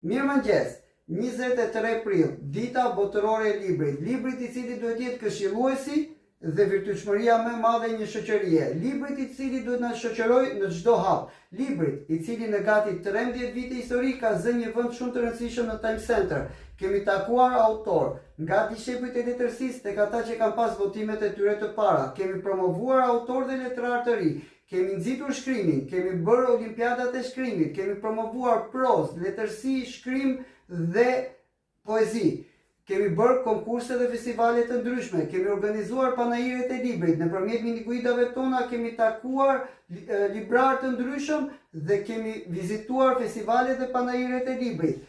Mirëmëngjes, 23 prill, dita botërore e librit. Librit I cili duhet jetë këshilluesi dhe virtytshmëria më e madhe e një shoqërie. Librit I cili duhet na shoqërojë në çdo hap. Librit I cili në gati 13 vite histori ka zënë një vend shumë të rëndësishëm në Time Center. Kemi takuar autor nga dishepujt e letërsisë tek ata që kanë pas votimet e tyre të para. Kemi promovuar autor dhe letrar të ri. Kemi nxitur shkrimin, kemi bërë olimpiadat e shkrimit, kemi promovuar prozë, letërsi, shkrim dhe poezi. Kemi bërë konkurse dhe festivale të ndryshme, kemi organizuar panajiret e librit, nëpërmjet miniguidave tona kemi takuar librar të ndryshëm dhe kemi vizituar festivalet dhe panajiret e librit.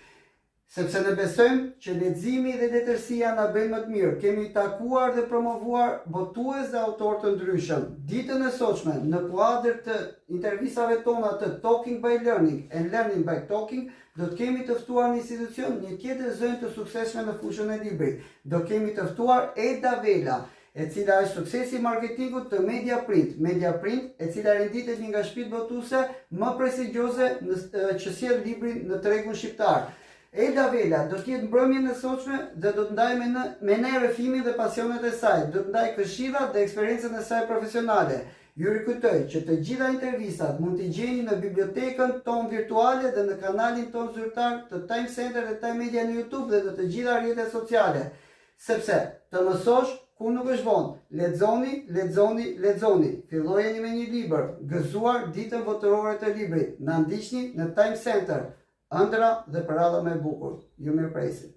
Sepse ne besojmë që leximi dhe letërsia na bëjnë më të mirë. Kemi takuar dhe promovuar botues dhe autor të ndryshëm. Ditën e sotshme, në kuadër të intervistave tona të Talking by Learning and Learning by Talking, do të kemi të ftuar në institucion një tjetër zënjë të suksesshme në fushën e librit. Do kemi të ftuar Eda Vela, e cila është suksesi I marketingut të Media Print, e cila renditet një nga shtëpitë botuese më prestigjioze që sjell librin në tregun shqiptar. Eda Vela do të jetë mbrëmjen e sotshme dhe do të ndajë me ne rrëfimin dhe pasionet e saj, do të ndajë këshillat dhe eksperiencën e saj profesionale. Ju rikujtoj që të gjitha intervistat mund t'i gjeni në bibliotekën tonë virtuale dhe në kanalin tonë zyrtar të Time Center dhe Time Media në YouTube dhe në të gjitha rrjetet sociale. Sepse të mësosh ku nuk është vonë. Lexoni, lexoni, lexoni. Fillojeni me një libër, gëzuar ditën botërore të librit. Na ndiqni në Time Center. Ëndra dhe paralla më e bukur. Ju mirëpresim.